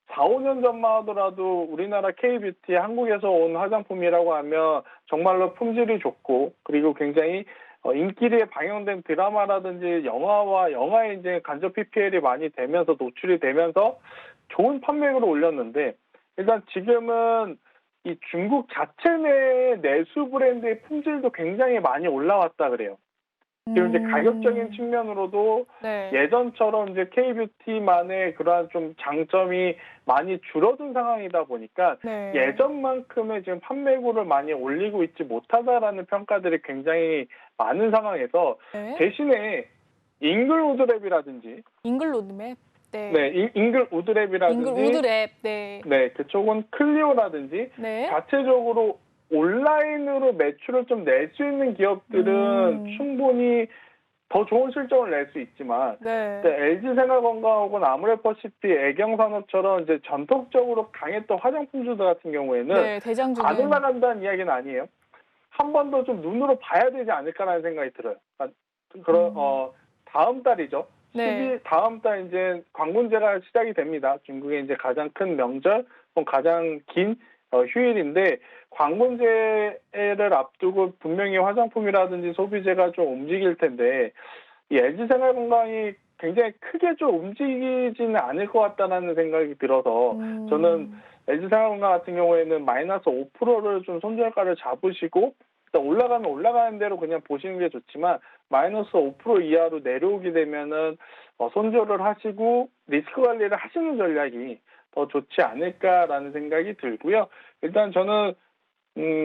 4, 5년 전만 하더라도 우리나라 K뷰티 한국에서 온 화장품이라고 하면 정말로 품질이 좋고 그리고 굉장히 인기리에 방영된 드라마라든지 영화와 영화에 이제 간접 PPL이 많이 되면서 노출이 되면서 좋은 판매액으로 올렸는데 일단 지금은 이 중국 자체 내 내수 브랜드의 품질도 굉장히 많이 올라왔다 그래요. 그리고 이제 가격적인 측면으로도 네. 예전처럼 이제 K뷰티만의 그러한 좀 장점이 많이 줄어든 상황이다 보니까 네. 예전만큼의 지금 판매고를 많이 올리고 있지 못하다라는 평가들이 굉장히 많은 상황에서 네. 대신에 잉글우드랩이라든지 잉글로드맵. 네. 네, 잉글 우드랩이라든지 잉글 우드랩. 네. 네, 그쪽은 클리오라든지 네. 자체적으로 온라인으로 매출을 좀 낼 수 있는 기업들은 충분히 더 좋은 실적을 낼 수 있지만 네. LG생활건강하고는 아모레퍼시피, 애경산업처럼 이제 전통적으로 강했던 화장품주들 같은 경우에는 네, 대장주는 안 올라간다는 이야기는 아니에요. 한 번 더 좀 눈으로 봐야 되지 않을까라는 생각이 들어요. 다음 달이죠. 네. 다음 달 이제 광군제가 시작이 됩니다. 중국의 이제 가장 큰 명절, 가장 긴 휴일인데 광군제를 앞두고 분명히 화장품이라든지 소비재가 좀 움직일 텐데 이 LG생활건강이 굉장히 크게 좀 움직이지는 않을 것 같다는 생각이 들어서 저는 LG생활건강 같은 경우에는 마이너스 5%를 좀 손절가를 잡으시고 일단 올라가면 올라가는 대로 그냥 보시는 게 좋지만 마이너스 5% 이하로 내려오게 되면은 손절을 하시고 리스크 관리를 하시는 전략이 더 좋지 않을까라는 생각이 들고요. 일단 저는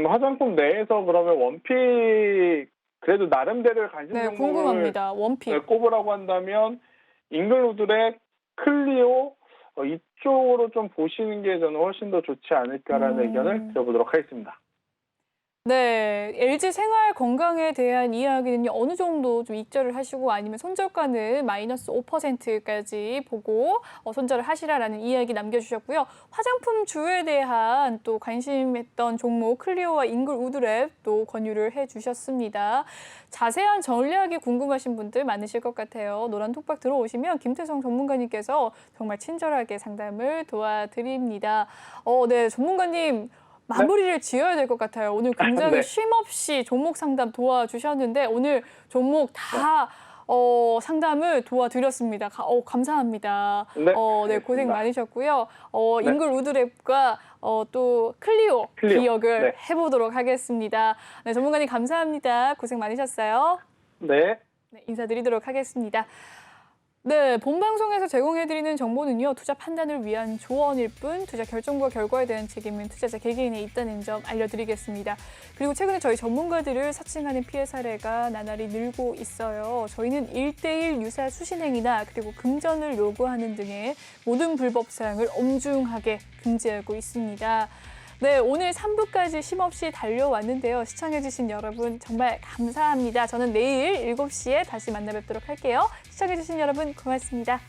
화장품 내에서 그러면 원픽 그래도 나름대로의 관심 네, 종목을 궁금합니다. 원픽. 꼽으라고 한다면 잉글우드랩, 클리오 이쪽으로 좀 보시는 게 저는 훨씬 더 좋지 않을까라는 의견을 드려보도록 하겠습니다. 네, LG 생활 건강에 대한 이야기는 어느 정도 좀 익절을 하시고 아니면 손절가는 마이너스 5%까지 보고 손절을 하시라라는 이야기 남겨주셨고요. 화장품 주에 대한 또 관심했던 종목 클리오와 잉글 우드랩 또 권유를 해주셨습니다. 자세한 전략이 궁금하신 분들 많으실 것 같아요. 노란톡박 들어오시면 김태성 전문가님께서 정말 친절하게 상담을 도와드립니다. 네, 전문가님. 마무리를 지어야 될 것 같아요. 오늘 굉장히 네. 쉼없이 종목 상담 도와주셨는데 오늘 종목 다 상담을 도와드렸습니다. 감사합니다. 네, 고생 많으셨고요. 네. 잉글 우드랩과 또 클리오 기억을 네. 해보도록 하겠습니다. 네, 전문가님 감사합니다. 고생 많으셨어요. 네. 네, 인사드리도록 하겠습니다. 네, 본방송에서 제공해드리는 정보는요. 투자 판단을 위한 조언일 뿐 투자 결정과 결과에 대한 책임은 투자자 개개인에 있다는 점 알려드리겠습니다. 그리고 최근에 저희 전문가들을 사칭하는 피해 사례가 나날이 늘고 있어요. 저희는 1:1 유사 수신행위나 그리고 금전을 요구하는 등의 모든 불법 사항을 엄중하게 금지하고 있습니다. 네, 오늘 3부까지 쉼없이 달려왔는데요. 시청해주신 여러분 정말 감사합니다. 저는 내일 7시에 다시 만나 뵙도록 할게요. 시청해주신 여러분 고맙습니다.